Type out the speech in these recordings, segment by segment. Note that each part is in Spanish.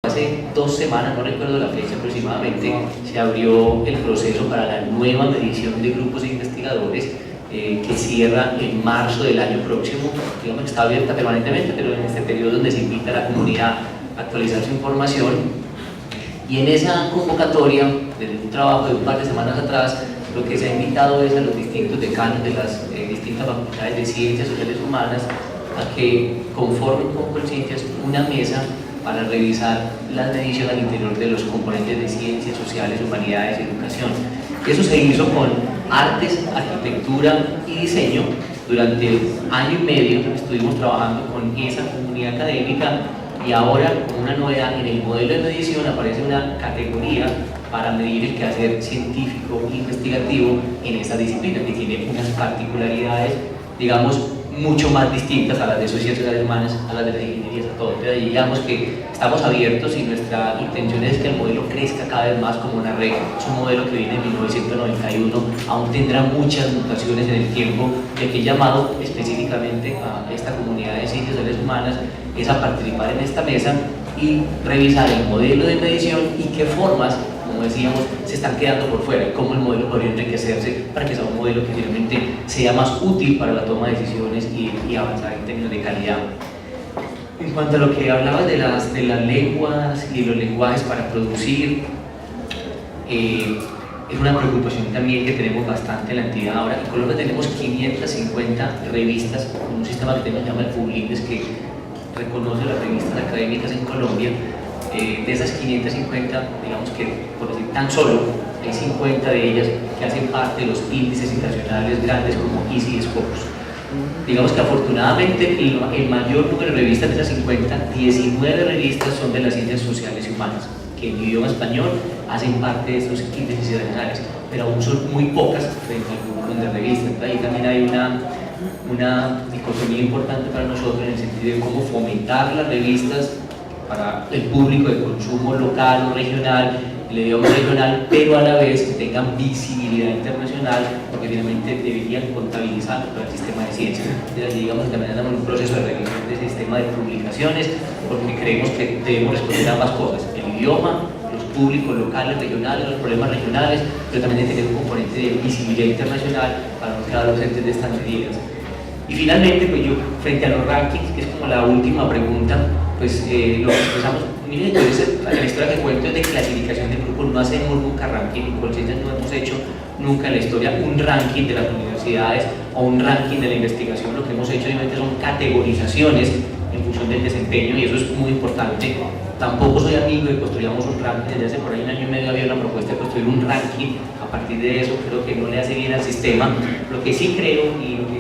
Hace 2 semanas, no recuerdo la fecha aproximadamente, se abrió el proceso para la nueva medición de grupos de investigadores que cierra en marzo del año próximo. Digamos que está abierta permanentemente, pero en este periodo donde se invita a la comunidad a actualizar su información. Y en esa convocatoria, desde un trabajo de un par de semanas atrás, lo que se ha invitado es a los distintos decanos de las distintas facultades de Ciencias Sociales Humanas a que conformen con Colciencias una mesa para revisar la medición al interior de los componentes de Ciencias Sociales, Humanidades y Educación. Eso se hizo con artes, arquitectura y diseño. Durante año y medio estuvimos trabajando con esa comunidad académica y ahora, con una novedad, en el modelo de medición aparece una categoría para medir el quehacer científico e investigativo en esa disciplina, que tiene unas particularidades, digamos, mucho más distintas a las de Ciencias Sociales Humanas, a las de las ingenierías, a todo. Entonces, digamos que estamos abiertos y nuestra intención es que el modelo crezca cada vez más como una red. Es un modelo que viene en 1991, aún tendrá muchas mutaciones en el tiempo, y el que he llamado específicamente a esta comunidad de Ciencias Sociales Humanas es a participar en esta mesa y revisar el modelo de medición y qué formas, como decíamos, se están quedando por fuera y cómo el modelo podría enriquecerse para que sea un modelo que finalmente sea más útil para la toma de decisiones y avanzar en términos de calidad. En cuanto a lo que hablabas de las lenguas y los lenguajes para producir, es una preocupación también que tenemos bastante en la entidad ahora. En Colombia tenemos 550 revistas con un sistema que se llama el Publides, que reconoce las revistas académicas en Colombia. De esas 550, digamos que, por decir tan solo, hay 50 de ellas que hacen parte de los índices internacionales grandes como EASY y Scopus. Digamos que afortunadamente el mayor número de revistas de esas 50, 19 revistas son de las ciencias sociales y humanas, que en idioma español hacen parte de esos índices internacionales, pero aún son muy pocas frente al volumen de revistas. Ahí también hay una dicotomía importante para nosotros en el sentido de cómo fomentar las revistas para el público de consumo local o regional, el idioma regional, pero a la vez que tengan visibilidad internacional, porque finalmente deberían contabilizar todo el sistema de ciencia. Entonces, digamos que también andamos en un proceso de revisión del sistema de publicaciones, porque creemos que debemos responder a ambas cosas: el idioma, los públicos locales, regionales, los problemas regionales, pero también de tener un componente de visibilidad internacional para no quedar ausentes de estas medidas. Y finalmente, pues yo, frente a los rankings, que es como la última pregunta, pues lo que expresamos, miren, la historia que cuento es de clasificación de grupos. No hacemos nunca ranking, en Colciencias no hemos hecho nunca en la historia un ranking de las universidades o un ranking de la investigación. Lo que hemos hecho obviamente son categorizaciones en función del desempeño, y eso es muy importante. Tampoco soy amigo de que construyamos un ranking. Desde hace por ahí un año y medio había una propuesta de construir un ranking. A partir de eso creo que no le hace bien al sistema. Lo que sí creo, y lo que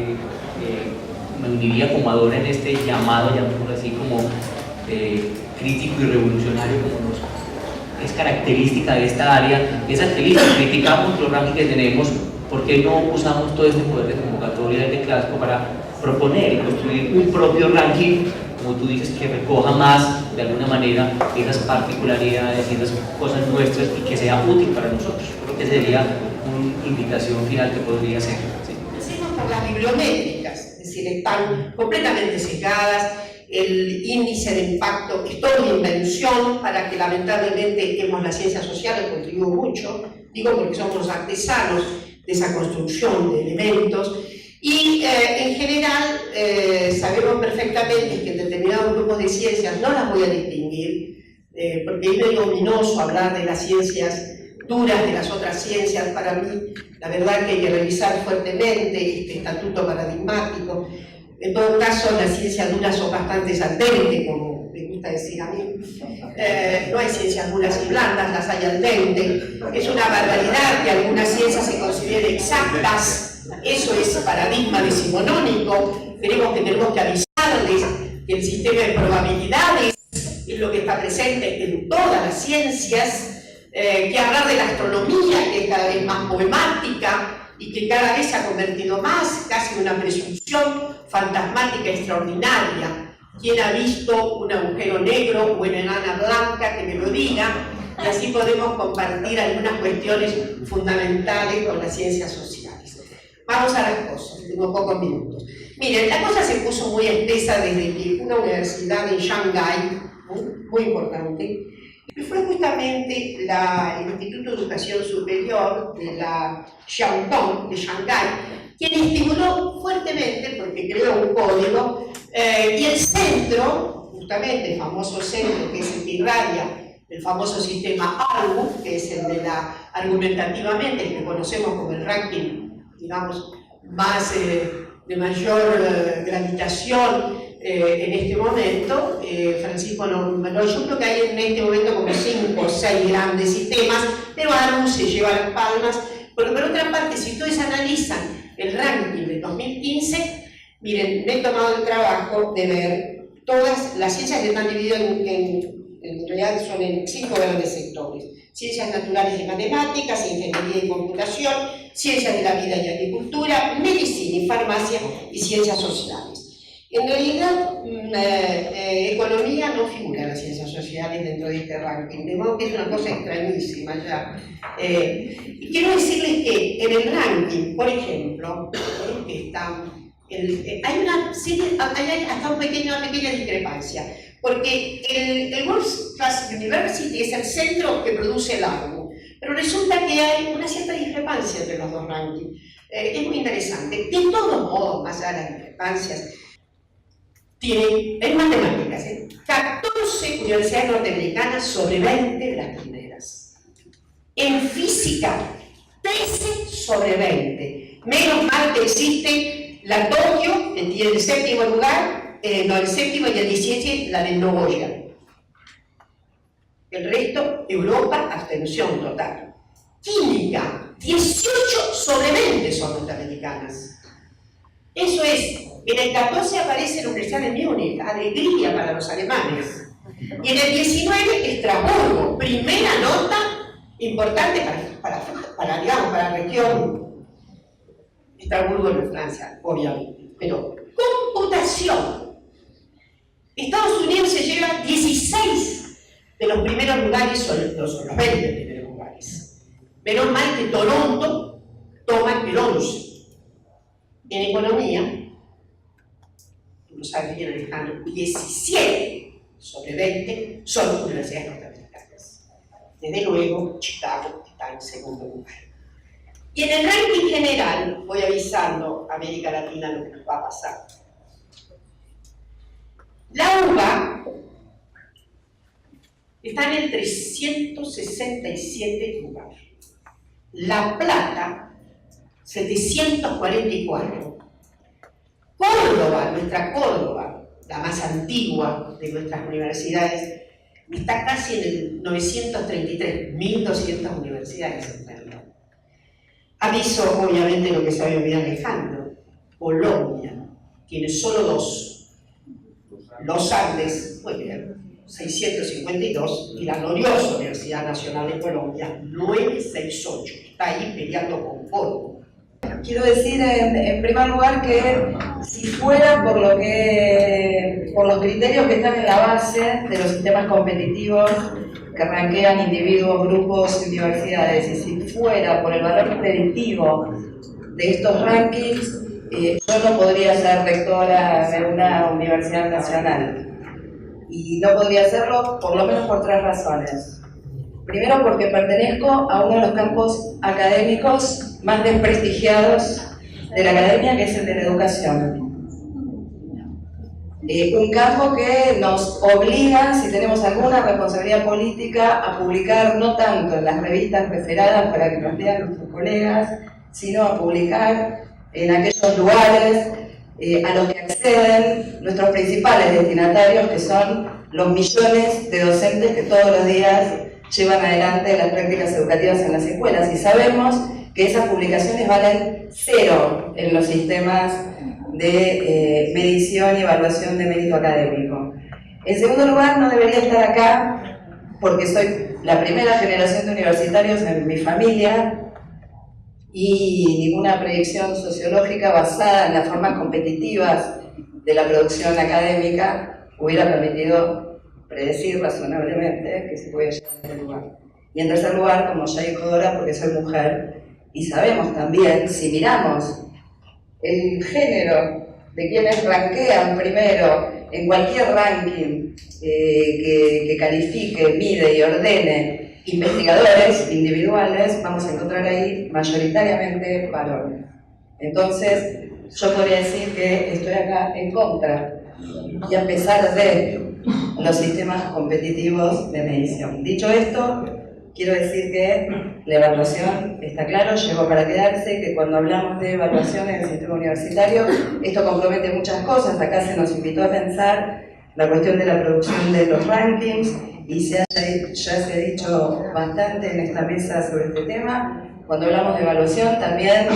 me uniría como Adora en este llamado, llamémoslo así, como crítico y revolucionario, como es característica de esta área, es que criticamos los rankings que tenemos. ¿Por qué no usamos todo este poder de convocatoria de Clasco para proponer y construir un propio ranking, como tú dices, que recoja más de alguna manera esas particularidades y esas cosas nuestras y que sea útil para nosotros? Creo que sería una invitación final que podría ser. Empecemos por las bibliométricas, es decir, están completamente cegadas. El índice de impacto es toda una invención para que lamentablemente las ciencias sociales contribuyen mucho, digo porque somos artesanos de esa construcción de elementos, y en general sabemos perfectamente que en determinados grupos de ciencias no las voy a distinguir, porque es medio ominoso hablar de las ciencias duras de las otras ciencias. Para mí, la verdad que hay que revisar fuertemente este estatuto paradigmático. En todo caso, las ciencias duras son bastante al dente, como me gusta decir a mí. No hay ciencias duras y blandas, las hay al dente. Es una barbaridad que algunas ciencias se consideren exactas. Eso es paradigma decimonónico. Tenemos que avisarles que el sistema de probabilidades es lo que está presente en todas las ciencias, que hablar de la astronomía, que es cada vez más poemática y que cada vez se ha convertido más casi en una presunción fantasmática extraordinaria. ¿Quién ha visto un agujero negro o una enana blanca? Que me lo diga, y así podemos compartir algunas cuestiones fundamentales con las ciencias sociales. Vamos a las cosas, tengo pocos minutos. Miren, la cosa se puso muy espesa desde que una universidad en Shanghái, muy importante, y fue justamente el Instituto de Educación Superior de la Shandong, de Shanghái, quien estimuló fuertemente, porque creó un código, y el centro, justamente el famoso centro que es el que irradia el famoso sistema ARGU, que es el de argumentativamente, el que conocemos como el ranking, digamos, más de mayor gravitación en este momento. Francisco, yo creo que hay en este momento como 5 o 6 grandes sistemas, pero ARGU se lleva las palmas, porque por otra parte, si ustedes analizan el ranking del 2015, miren, me he tomado el trabajo de ver todas las ciencias que están divididas en realidad son en 5 grandes sectores: ciencias naturales y matemáticas, ingeniería y computación, ciencias de la vida y agricultura, medicina y farmacia y ciencias sociales. En realidad, economía no figura en las ciencias sociales dentro de este ranking, de modo que es una cosa extrañísima ya. Y quiero decirles que en el ranking, por ejemplo, hay hasta una pequeña discrepancia, porque el World Class University es el centro que produce el ARGU, pero resulta que hay una cierta discrepancia entre los dos rankings. Es muy interesante. De todos modos, más allá de las discrepancias, en matemáticas, 14 universidades norteamericanas sobre 20 de las primeras. En física, 13 sobre 20. Menos mal que existe la Tokio, que tiene el 7º lugar, el 7º y el 17, la de Nogoya. El resto, Europa, abstención total. Química, 18 sobre 20 son norteamericanas. Eso es, en el 14 aparece la Universidad de Múnich, alegría para los alemanes. Y en el 19, Estrasburgo, primera nota importante para la región. Estrasburgo en Francia, obviamente. Pero computación. Estados Unidos se lleva 16 de los primeros lugares, son los 20 primeros lugares. Menos mal que Toronto toma el 11. En economía, tú lo sabes bien, Alejandro, 17 sobre 20 son universidades norteamericanas. Desde luego, Chicago está en segundo lugar. Y en el ranking general, voy avisando a América Latina lo que nos va a pasar. La UBA está en el 367 lugar. La Plata, 744. Córdoba, nuestra Córdoba, la más antigua de nuestras universidades, está casi en el 933, 1200 universidades en realidad. Aviso, obviamente, lo que sabe bien Alejandro. Colombia tiene solo 2. Los Andes, muy bien, 652, y la gloriosa Universidad Nacional de Colombia, 968, está ahí peleando con Córdoba. Quiero decir, en primer lugar, que si fuera por los criterios que están en la base de los sistemas competitivos que ranquean individuos, grupos, universidades, y si fuera por el valor predictivo de estos rankings, yo no podría ser rectora de una universidad nacional. Y no podría hacerlo por lo menos por 3 razones. Primero, porque pertenezco a uno de los campos académicos más desprestigiados de la academia, que es el de la educación. Un campo que nos obliga, si tenemos alguna responsabilidad política, a publicar no tanto en las revistas referadas para que nos lean nuestros colegas, sino a publicar en aquellos lugares a los que acceden nuestros principales destinatarios, que son los millones de docentes que todos los días llevan adelante las prácticas educativas en las escuelas. Y sabemos que esas publicaciones valen 0 en los sistemas de medición y evaluación de mérito académico. En segundo lugar, no debería estar acá porque soy la primera generación de universitarios en mi familia, y ninguna predicción sociológica basada en las formas competitivas de la producción académica hubiera permitido predecir razonablemente que se puede llegar a este lugar. Y en tercer lugar, como ya dijo Dora, porque soy mujer, y sabemos también, si miramos el género de quienes ranquean primero en cualquier ranking que califique, mide y ordene investigadores individuales, vamos a encontrar ahí mayoritariamente varones. Entonces, yo podría decir que estoy acá en contra y a pesar de los sistemas competitivos de medición. Dicho esto, quiero decir que la evaluación, está claro, llegó para quedarse, que cuando hablamos de evaluación en el sistema universitario, esto compromete muchas cosas. Acá se nos invitó a pensar la cuestión de la producción de los rankings y ya se ha dicho bastante en esta mesa sobre este tema. Cuando hablamos de evaluación también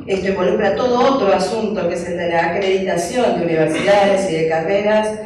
esto involucra todo otro asunto que es el de la acreditación de universidades y de carreras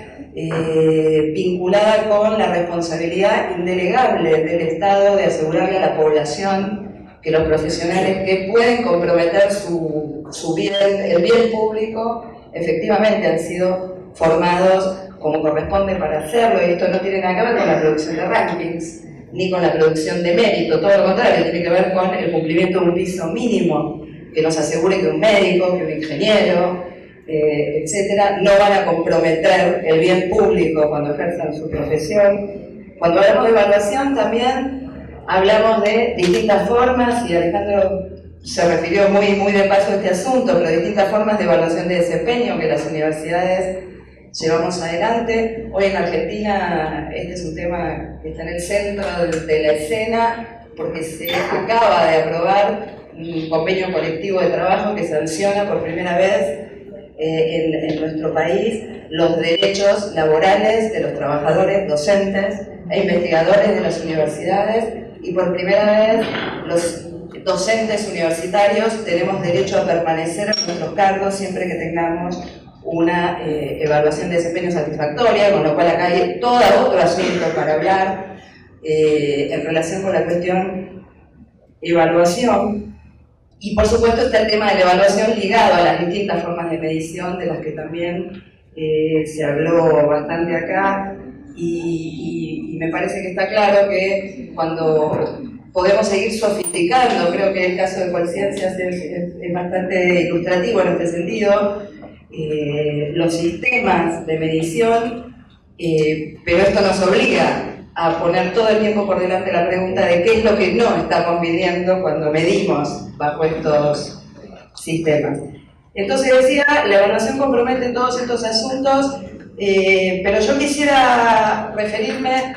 vinculada con la responsabilidad indelegable del Estado de asegurarle a la población que los profesionales que pueden comprometer su bien, el bien público, efectivamente han sido formados como corresponde para hacerlo, y esto no tiene nada que ver con la producción de rankings, ni con la producción de mérito, todo lo contrario, tiene que ver con el cumplimiento de un piso mínimo que nos asegure que un médico, que un ingeniero, etcétera, no van a comprometer el bien público cuando ejerzan su profesión. Cuando hablamos de evaluación también hablamos de distintas formas, y Alejandro se refirió muy de paso a este asunto, pero distintas formas de evaluación de desempeño que las universidades llevamos adelante. Hoy en Argentina este es un tema que está en el centro de la escena porque se acaba de aprobar un convenio colectivo de trabajo que sanciona por primera vez en nuestro país los derechos laborales de los trabajadores docentes e investigadores de las universidades, y por primera vez los docentes universitarios tenemos derecho a permanecer en nuestros cargos siempre que tengamos una evaluación de desempeño satisfactoria, con lo cual acá hay todo otro asunto para hablar en relación con la cuestión evaluación. Y por supuesto está el tema de la evaluación ligado a las distintas formas de medición, de las que también se habló bastante acá, y me parece que está claro que cuando podemos seguir sofisticando, creo que el caso de Colciencias es bastante ilustrativo en este sentido, los sistemas de medición, pero esto nos obliga a poner todo el tiempo por delante la pregunta de qué es lo que no estamos midiendo cuando medimos bajo estos sistemas. Entonces decía, la evaluación compromete todos estos asuntos, pero yo quisiera referirme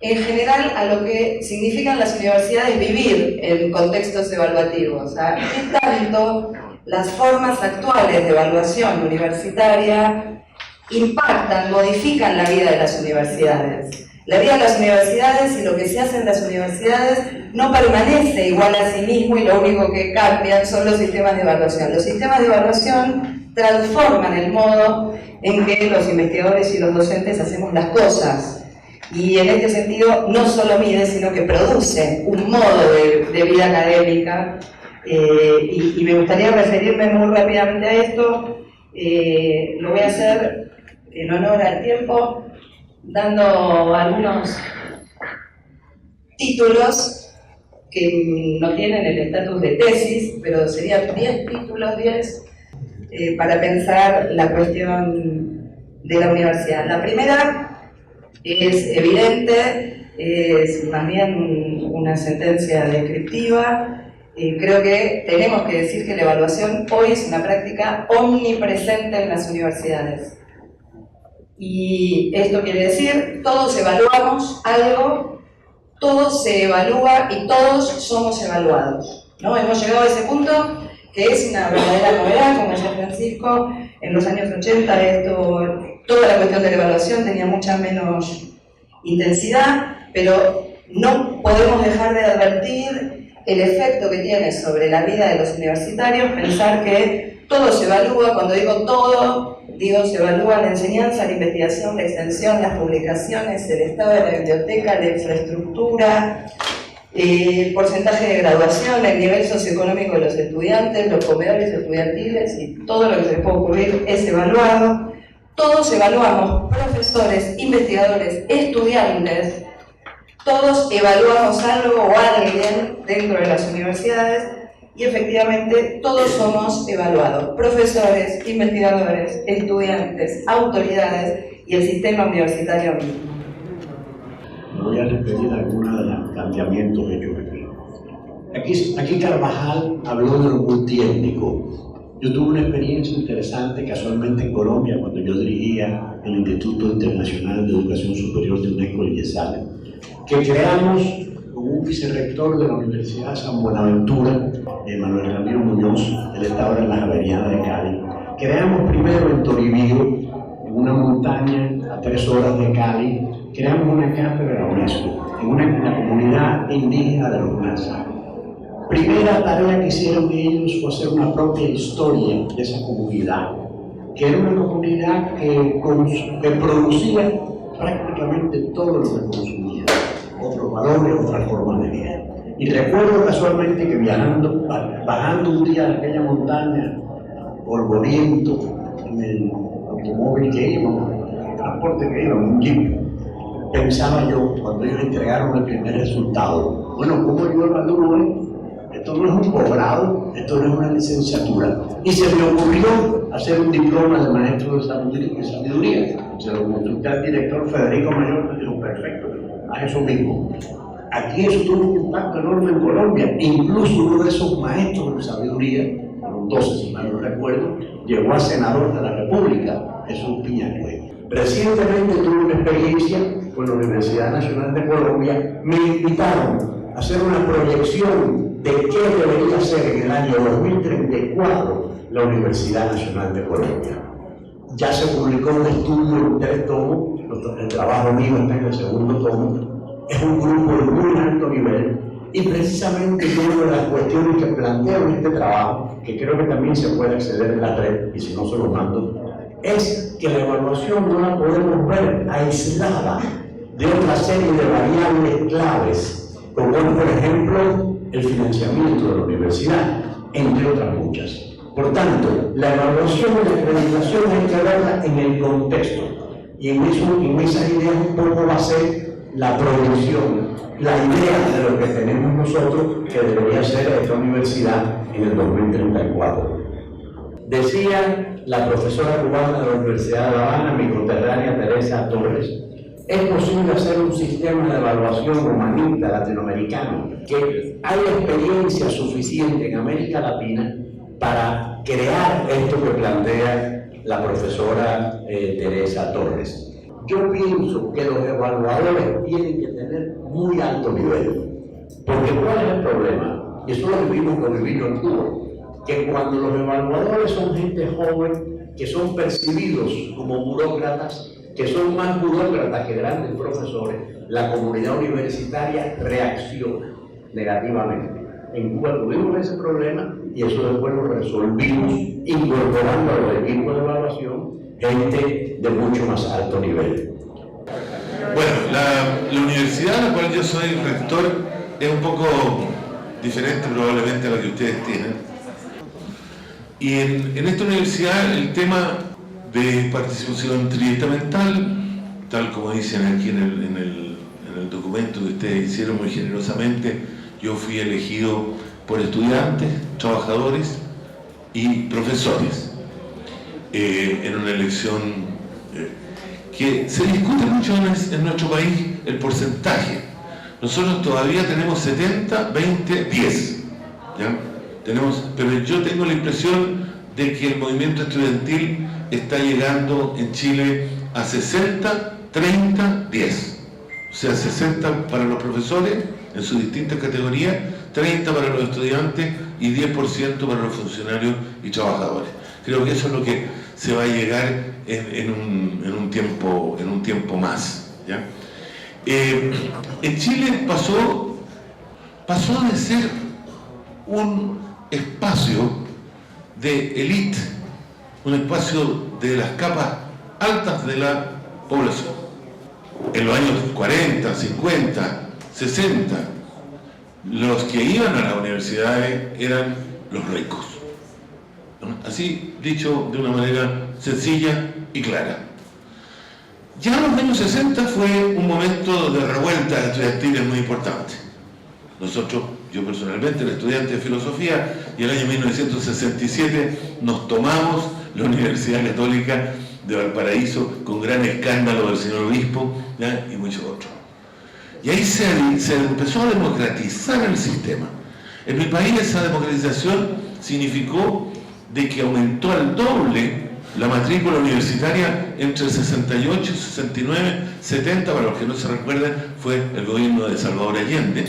en general a lo que significan las universidades vivir en contextos evaluativos. ¿Qué tanto las formas actuales de evaluación universitaria impactan, modifican la vida de las universidades? La vida de las universidades y lo que se hace en las universidades no permanece igual a sí mismo, y lo único que cambian son los sistemas de evaluación. Los sistemas de evaluación transforman el modo en que los investigadores y los docentes hacemos las cosas. Y en este sentido no solo mide, sino que produce un modo de vida académica. Y me gustaría referirme muy rápidamente a esto. Lo voy a hacer en honor al tiempo, dando algunos títulos que no tienen el estatus de tesis, pero serían 10 títulos, 10, para pensar la cuestión de la universidad. La primera es evidente, es más bien una sentencia descriptiva. Creo que tenemos que decir que la evaluación hoy es una práctica omnipresente en las universidades. Y esto quiere decir, todos evaluamos algo, todo se evalúa y todos somos evaluados, ¿no? Hemos llegado a ese punto que es una verdadera novedad, como decía Francisco. En los años 80 toda la cuestión de la evaluación tenía mucha menos intensidad, pero no podemos dejar de advertir el efecto que tiene sobre la vida de los universitarios pensar que todo se evalúa. Cuando digo todo, se evalúa la enseñanza, la investigación, la extensión, las publicaciones, el estado de la biblioteca, la infraestructura, el porcentaje de graduación, el nivel socioeconómico de los estudiantes, los comedores estudiantiles y todo lo que se les puede ocurrir es evaluado. Todos evaluamos, profesores, investigadores, estudiantes, todos evaluamos algo o alguien dentro de las universidades. Y efectivamente todos somos evaluados, profesores, investigadores, estudiantes, autoridades, y el sistema universitario mismo. Me voy a referir a algunos de los cambiamientos hechos aquí. Aquí Carvajal habló de lo multiétnico. Yo tuve una experiencia interesante casualmente en Colombia cuando yo dirigía el Instituto Internacional de Educación Superior de UNESCO en Yesal, que creamos con un vicerrector de la Universidad de San Buenaventura, Manuel Ramiro Muñoz. Él está ahora en la Javeriana de Cali. Creamos primero en Toribío, en una montaña a 3 horas de Cali, creamos una cátedra UNESCO en la comunidad indígena de los Nasa. Primera tarea que hicieron ellos fue hacer una propia historia de esa comunidad, que era una comunidad que producía prácticamente todo lo que consumía, otros valores, otras formas de vida. Y recuerdo casualmente que bajando un día de aquella montaña, polvoriento, en el automóvil que íbamos, el transporte que íbamos, un jeep, pensaba yo, cuando ellos entregaron el primer resultado, bueno, ¿cómo yo evalúo esto? Esto no es un posgrado, esto no es una licenciatura. Y se me ocurrió hacer un diploma de maestro de sabiduría. Se lo consulté al director Federico Mayor, me dijo, perfecto, haz eso mismo. Aquí eso tuvo un impacto enorme en Colombia. Incluso uno de esos maestros de sabiduría, fueron 12 si mal no recuerdo, llegó a senador de la República, Jesús Piñacué. Recientemente tuve una experiencia con la Universidad Nacional de Colombia. Me invitaron a hacer una proyección de qué debería ser en el año 2034 la Universidad Nacional de Colombia. Ya se publicó un estudio en 3 tomos, el trabajo mío está en el 2.º tomo. Es un grupo de muy alto nivel y precisamente una de las cuestiones que planteo en este trabajo, que creo que también se puede acceder en la red, y si no se lo mando, es que la evaluación no la podemos ver aislada de otra serie de variables claves, como por ejemplo el financiamiento de la universidad, entre otras muchas. Por tanto, la evaluación y la acreditación hay que verla en el contexto, y en esas ideas un poco va a ser la proyección, la idea de lo que tenemos nosotros que debería ser esta universidad en el 2034. Decía la profesora cubana de la Universidad de La Habana, mi conterránea Teresa Torres, es posible hacer un sistema de evaluación humanista latinoamericano, que hay experiencia suficiente en América Latina para crear esto que plantea la profesora Teresa Torres. Yo pienso que los evaluadores tienen que tener muy alto nivel, porque ¿cuál es el problema? Y eso lo vivimos en Cuba, que cuando los evaluadores son gente joven, que son percibidos como burócratas, que son más burócratas que grandes profesores, la comunidad universitaria reacciona negativamente. En Cuba tuvimos ese problema y eso después lo resolvimos incorporando a los equipos de evaluación gente de mucho más alto nivel. Bueno, la universidad a la cual yo soy rector es un poco diferente probablemente a la que ustedes tienen. Y en esta universidad el tema de participación triestamental, tal como dicen aquí en el documento que ustedes hicieron muy generosamente, yo fui elegido por estudiantes, trabajadores y profesores en una elección que se discute mucho en nuestro país el porcentaje. Nosotros todavía tenemos 70, 20, 10, ¿ya? Pero yo tengo la impresión de que el movimiento estudiantil está llegando en Chile a 60, 30, 10. O sea, 60 para los profesores en sus distintas categorías, 30 para los estudiantes y 10% para los funcionarios y trabajadores. Creo que eso es lo que se va a llegar en un tiempo más, ¿ya? En Chile pasó de ser un espacio de élite, un espacio de las capas altas de la población. En los años 40, 50, 60, los que iban a las universidades eran los ricos, ¿no? Así dicho de una manera sencilla y clara. Ya en los años 60 fue un momento de revuelta estudiantil muy importante. Nosotros, yo personalmente, era estudiante de filosofía, y el año 1967 nos tomamos la Universidad Católica de Valparaíso, con gran escándalo del señor obispo, ¿ya? Y muchos otros. Y ahí se empezó a democratizar el sistema. En mi país esa democratización significó de que aumentó al doble la matrícula universitaria entre el 68, 69, 70, para los que no se recuerdan, fue el gobierno de Salvador Allende,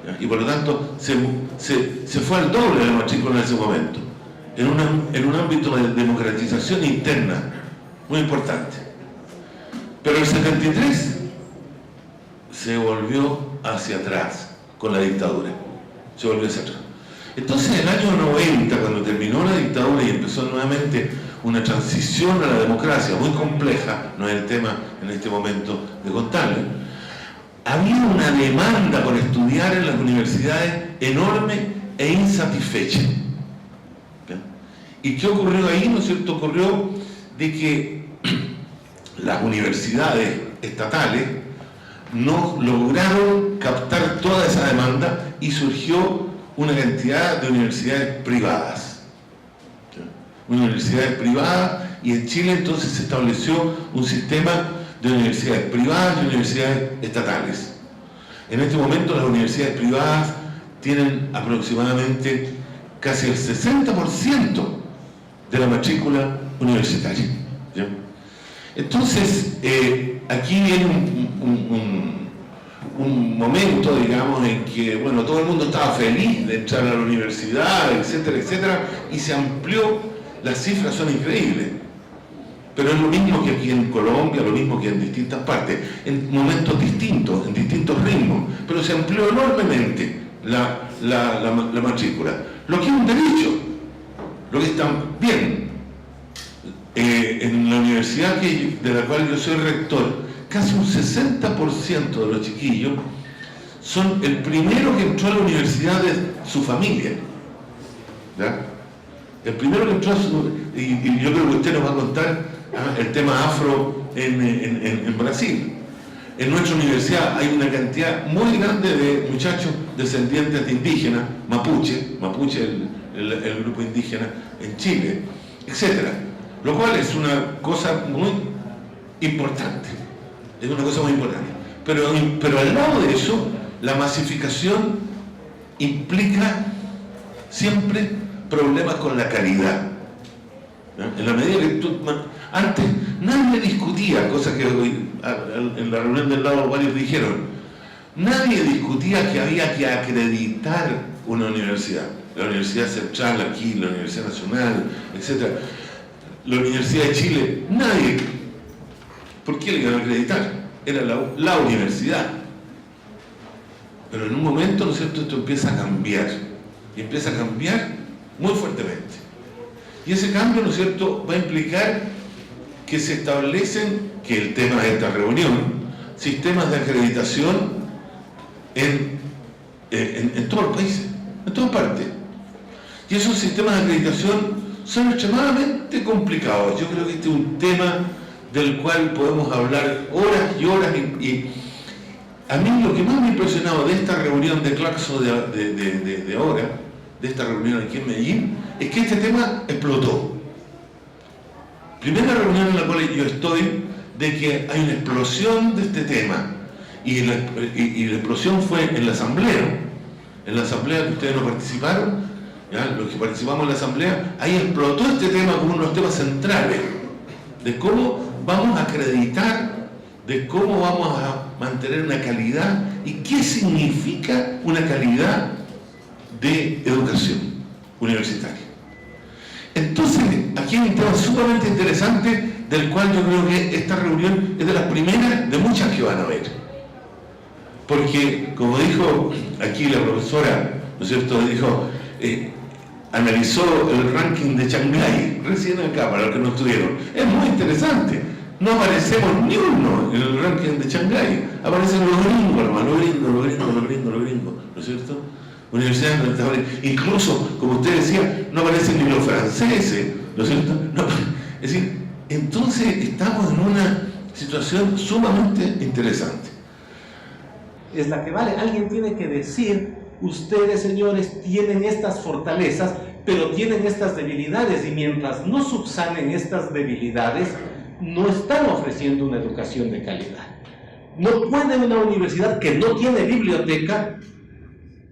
¿ya? Y por lo tanto se fue al doble la matrícula en ese momento, en un ámbito de democratización interna muy importante. Pero el 73 se volvió hacia atrás con la dictadura, se volvió hacia atrás. Entonces en el año 90, cuando terminó la dictadura y empezó nuevamente una transición a la democracia muy compleja, no es el tema en este momento de contarle, había una demanda por estudiar en las universidades enorme e insatisfecha. ¿Ya? ¿Y qué ocurrió ahí? ¿No es cierto? Ocurrió de que las universidades estatales no lograron captar toda esa demanda y surgió una cantidad de universidades privadas. Universidades privadas, y en Chile entonces se estableció un sistema de universidades privadas y universidades estatales. En este momento las universidades privadas tienen aproximadamente casi el 60% de la matrícula universitaria. ¿Ya? Entonces, aquí viene un momento, digamos, en que, bueno, todo el mundo estaba feliz de entrar a la universidad, etcétera, etcétera, y se amplió, las cifras son increíbles. Pero es lo mismo que aquí en Colombia, lo mismo que en distintas partes, en momentos distintos, en distintos ritmos, pero se amplió enormemente la matrícula. Lo que es un derecho, lo que está bien. En la universidad de la cual yo soy rector, casi un 60% de los chiquillos son el primero que entró a la universidad de su familia. ¿Ya? El primero que entró a y yo creo que usted nos va a contar el tema afro en Brasil. En nuestra universidad hay una cantidad muy grande de muchachos descendientes de indígenas, mapuche el grupo indígena en Chile, etc. Lo cual es una cosa muy importante. Es una cosa muy importante. Pero al lado de eso, la masificación implica siempre problemas con la calidad. ¿No? En la medida que antes nadie discutía, cosa que hoy, en la reunión del lado varios dijeron, nadie discutía que había que acreditar una universidad. La Universidad Central aquí, la Universidad Nacional, etc. La Universidad de Chile, nadie. ¿Por qué le iban a acreditar? Era la universidad. Pero en un momento, ¿no es cierto?, esto empieza a cambiar. Y empieza a cambiar muy fuertemente. Y ese cambio, ¿no es cierto?, va a implicar que se establecen, que el tema de esta reunión, sistemas de acreditación en todos los países, en todas partes. Y esos sistemas de acreditación son extremadamente complicados. Yo creo que este es un tema del cual podemos hablar horas y horas, y a mí lo que más me ha impresionado de esta reunión de Claxo de ahora, de esta reunión aquí en Medellín, es que este tema explotó. Primera reunión en la cual yo estoy, de que hay una explosión de este tema, y la explosión fue en la asamblea que ustedes no participaron, ¿ya? Los que participamos en la asamblea, ahí explotó este tema como uno de los temas centrales, de cómo vamos a acreditar, de cómo vamos a mantener una calidad y qué significa una calidad de educación universitaria. Entonces, aquí hay un tema sumamente interesante del cual yo creo que esta reunión es de las primeras de muchas que van a ver. Porque, como dijo aquí la profesora, ¿no es cierto?, dijo, analizó el ranking de Shanghái, recién acá, para los que no estuvieron. Es muy interesante. No aparecemos ni uno en el ranking de Shanghái. Aparecen los gringos, hermano, los gringos, ¿no es cierto? Universidades rentables. Incluso, como usted decía, no aparecen ni los franceses, ¿no es cierto? No, es decir, entonces estamos en una situación sumamente interesante. Es la que vale. Alguien tiene que decir, ustedes, señores, tienen estas fortalezas, pero tienen estas debilidades, y mientras no subsanen estas debilidades, no están ofreciendo una educación de calidad. No puede una universidad que no tiene biblioteca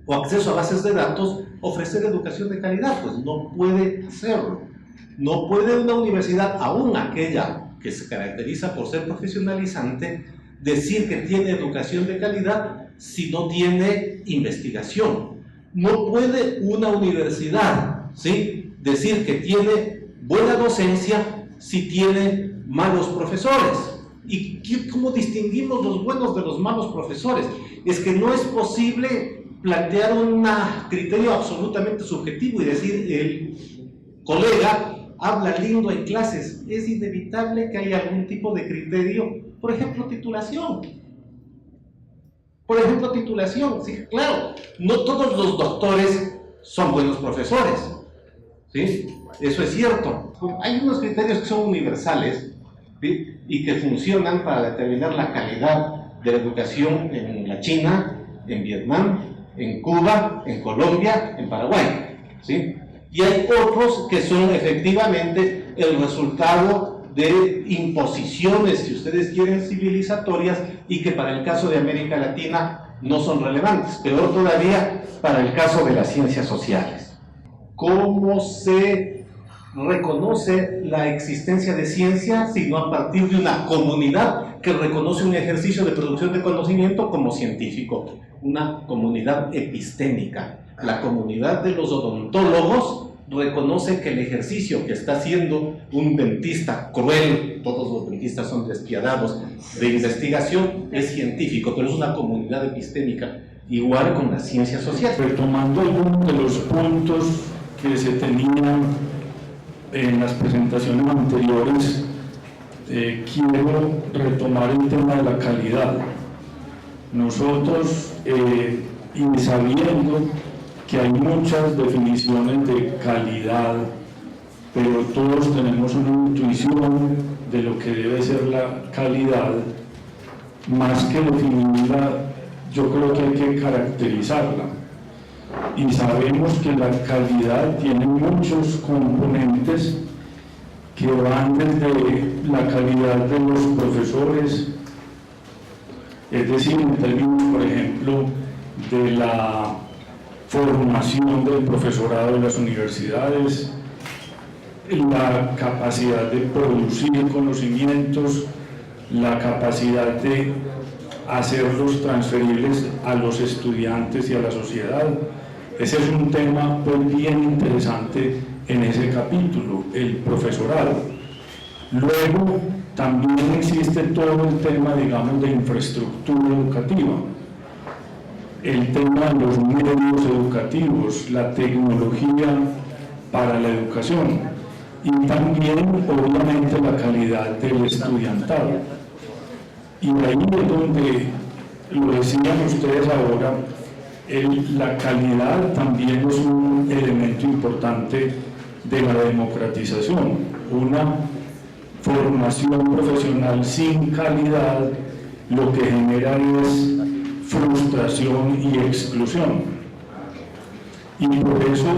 o acceso a bases de datos ofrecer educación de calidad, pues no puede hacerlo. No puede una universidad, aún aquella que se caracteriza por ser profesionalizante, decir que tiene educación de calidad si no tiene investigación. No puede una universidad, ¿sí?, decir que tiene buena docencia si tiene malos profesores. ¿Y cómo distinguimos los buenos de los malos profesores? Es que no es posible plantear un criterio absolutamente subjetivo y decir el colega habla lindo en clases. Es inevitable que haya algún tipo de criterio, por ejemplo, titulación. Por ejemplo, titulación. Sí, claro, no todos los doctores son buenos profesores, ¿sí? Eso es cierto. Hay unos criterios que son universales, ¿sí?, y que funcionan para determinar la calidad de la educación en la China, en Vietnam, en Cuba, en Colombia, en Paraguay, ¿sí? Y hay otros que son efectivamente el resultado de imposiciones, si ustedes quieren, civilizatorias, y que para el caso de América Latina no son relevantes. Peor todavía para el caso de las ciencias sociales. ¿Cómo se reconoce la existencia de ciencia sino a partir de una comunidad que reconoce un ejercicio de producción de conocimiento como científico? Una comunidad epistémica. La comunidad de los odontólogos reconoce que el ejercicio que está haciendo un dentista cruel, todos los dentistas son despiadados, de investigación, es científico, pero es una comunidad epistémica, igual con las ciencias sociales. Retomando algunos de los puntos que se tenían en las presentaciones anteriores, quiero retomar el tema de la calidad. Nosotros, y sabiendo que hay muchas definiciones de calidad, pero todos tenemos una intuición de lo que debe ser la calidad, más que definirla, yo creo que hay que caracterizarla. Y sabemos que la calidad tiene muchos componentes que van desde la calidad de los profesores, es decir, en términos, por ejemplo, de la formación del profesorado de las universidades, la capacidad de producir conocimientos, la capacidad de hacerlos transferibles a los estudiantes y a la sociedad. Ese es un tema pues bien interesante en ese capítulo, el profesorado. Luego también existe todo el tema, digamos, de infraestructura educativa, el tema de los medios educativos, la tecnología para la educación y también, obviamente, la calidad del estudiantado. Y ahí es donde, lo decían ustedes ahora, la calidad también es un elemento importante de la democratización. Una formación profesional sin calidad lo que genera es frustración y exclusión. Y por eso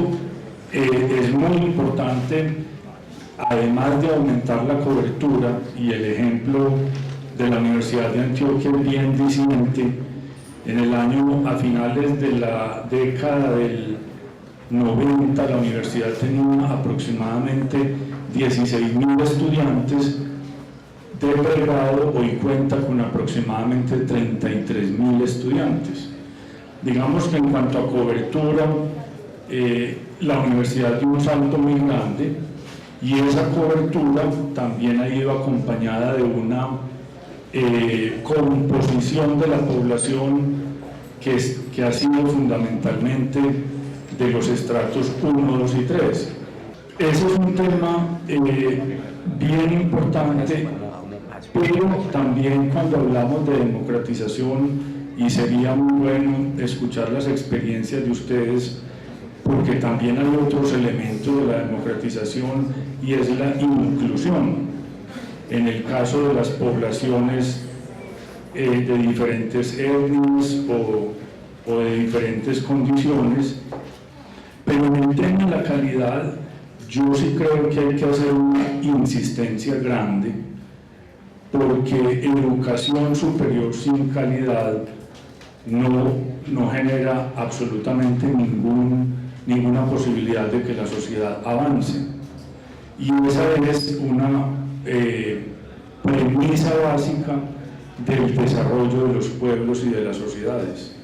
es muy importante, además de aumentar la cobertura, y el ejemplo de la Universidad de Antioquia es bien disidente. En el año, a finales de la década del 90, la universidad tenía aproximadamente 16.000 estudiantes de pregrado, hoy cuenta con aproximadamente 33.000 estudiantes. Digamos que en cuanto a cobertura, la universidad dio un salto muy grande, y esa cobertura también ha ido acompañada de una composición de la población que ha sido fundamentalmente de los estratos 1, 2 y 3. Ese es un tema bien importante, pero también cuando hablamos de democratización, y sería muy bueno escuchar las experiencias de ustedes, porque también hay otros elementos de la democratización, y es la inclusión. En el caso de las poblaciones de diferentes etnias o de diferentes condiciones, pero en el tema de la calidad, yo sí creo que hay que hacer una insistencia grande, porque educación superior sin calidad no genera absolutamente ninguna posibilidad de que la sociedad avance. Y esa es una premisa básica del desarrollo de los pueblos y de las sociedades.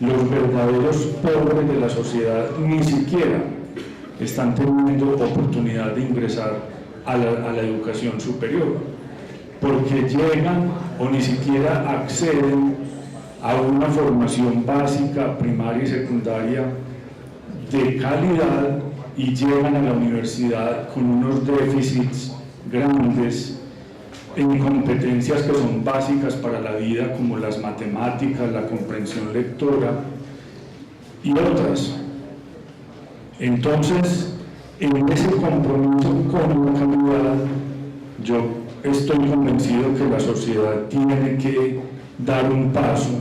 Los verdaderos pobres de la sociedad ni siquiera están teniendo oportunidad de ingresar a la educación superior, porque llegan o ni siquiera acceden a una formación básica, primaria y secundaria de calidad, y llegan a la universidad con unos déficits grandes en competencias que son básicas para la vida, como las matemáticas, la comprensión lectora y otras. Entonces, en ese compromiso con la calidad, yo estoy convencido que la sociedad tiene que dar un paso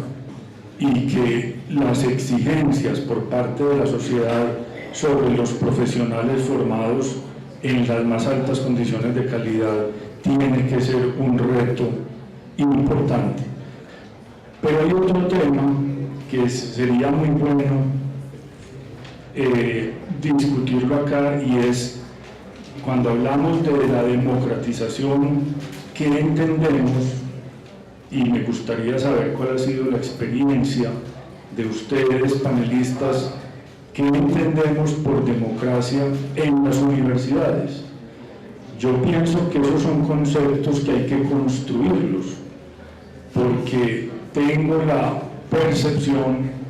y que las exigencias por parte de la sociedad sobre los profesionales formados en las más altas condiciones de calidad tiene que ser un reto importante. Pero hay otro tema que sería muy bueno discutirlo acá, y es cuando hablamos de la democratización, ¿qué entendemos? Y me gustaría saber cuál ha sido la experiencia de ustedes, panelistas, ¿qué entendemos por democracia en las universidades? Yo pienso que esos son conceptos que hay que construirlos, porque tengo la percepción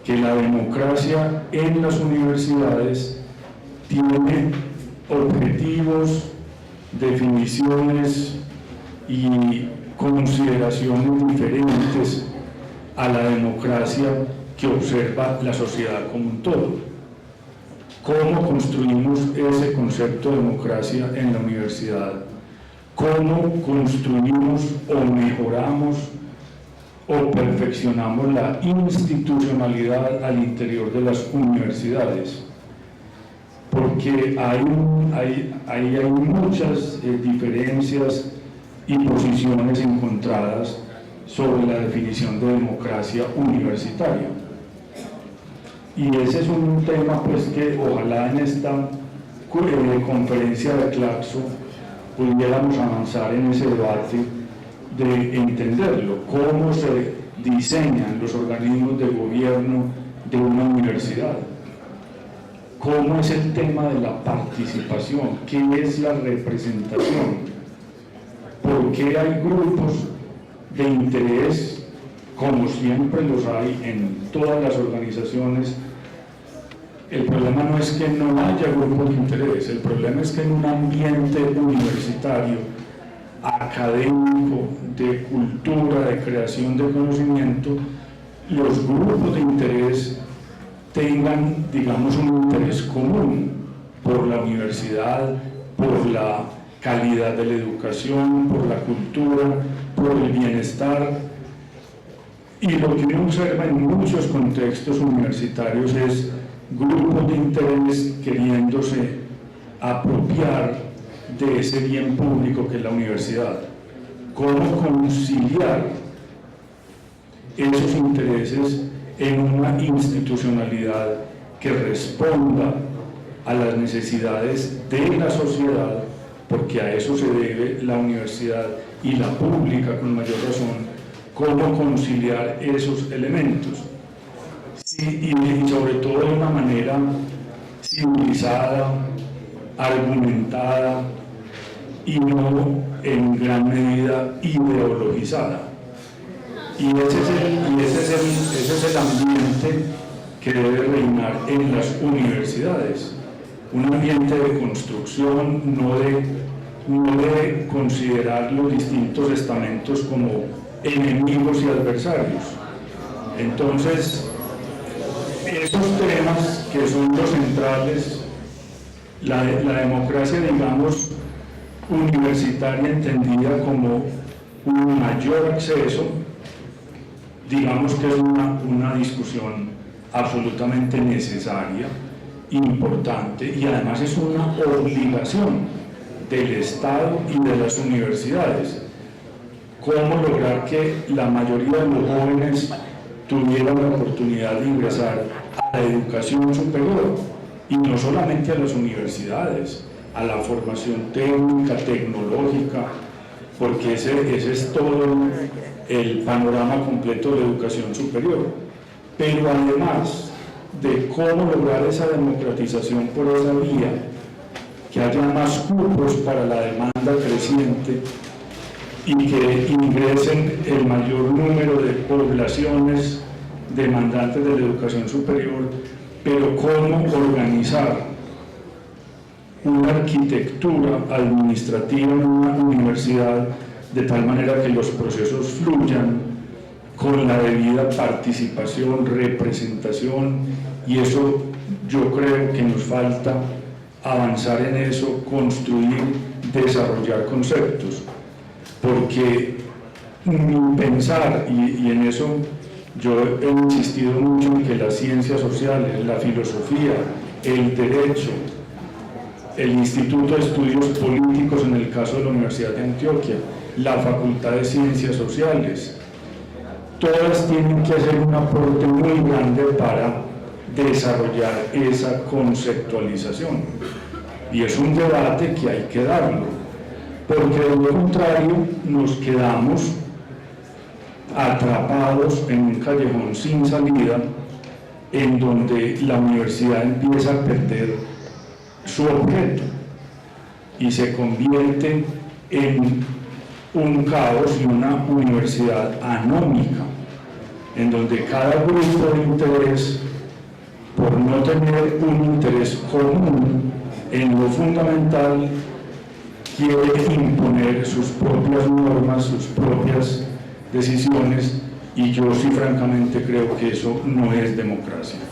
que la democracia en las universidades tiene objetivos, definiciones y consideraciones diferentes a la democracia que observa la sociedad como un todo. ¿Cómo construimos ese concepto de democracia en la universidad? ¿Cómo construimos o mejoramos o perfeccionamos la institucionalidad al interior de las universidades? Porque hay muchas diferencias y posiciones encontradas sobre la definición de democracia universitaria. Y ese es un tema pues que ojalá en esta conferencia de Claxo pudiéramos avanzar en ese debate de entenderlo, cómo se diseñan los organismos de gobierno de una universidad, cómo es el tema de la participación, qué es la representación, por qué hay grupos de interés, como siempre los hay en todas las organizaciones. El problema no es que no haya grupos de interés, el problema es que en un ambiente universitario, académico, de cultura, de creación de conocimiento, los grupos de interés tengan, digamos, un interés común por la universidad, por la calidad de la educación, por la cultura, por el bienestar. Y lo que uno observa en muchos contextos universitarios es grupos de interés queriéndose apropiar de ese bien público que es la universidad. ¿Cómo conciliar esos intereses en una institucionalidad que responda a las necesidades de la sociedad? Porque a eso se debe la universidad, y la pública con mayor razón. ¿Cómo conciliar esos elementos? Sí, y sobre todo de una manera civilizada, argumentada y no en gran medida ideologizada. Y ese es el ambiente que debe reinar en las universidades. Un ambiente de construcción, no de considerar los distintos estamentos como enemigos y adversarios. Entonces, esos temas que son los centrales, la democracia, digamos, universitaria entendida como un mayor acceso, digamos que es una discusión absolutamente necesaria, importante, y además es una obligación del Estado y de las universidades, cómo lograr que la mayoría de los jóvenes tuvieran la oportunidad de ingresar a la educación superior, y no solamente a las universidades, a la formación técnica, tecnológica, porque ese es todo el panorama completo de la educación superior. Pero además de cómo lograr esa democratización por esa vía, que haya más cupos para la demanda creciente y que ingresen el mayor número de poblaciones demandantes de la educación superior, pero cómo organizar una arquitectura administrativa en una universidad de tal manera que los procesos fluyan con la debida participación, representación, y eso yo creo que nos falta avanzar en eso, construir, desarrollar conceptos, porque pensar, y en eso yo he insistido mucho en que las ciencias sociales, la filosofía, el derecho, el Instituto de Estudios Políticos en el caso de la Universidad de Antioquia, la Facultad de Ciencias Sociales, todas tienen que hacer un aporte muy grande para desarrollar esa conceptualización. Y es un debate que hay que darlo, porque de lo contrario nos quedamos atrapados en un callejón sin salida, en donde la universidad empieza a perder su objeto y se convierte en un caos y una universidad anómica, en donde cada grupo de interés, por no tener un interés común en lo fundamental, quiere imponer sus propias normas, sus propias decisiones, y yo sí francamente creo que eso no es democracia.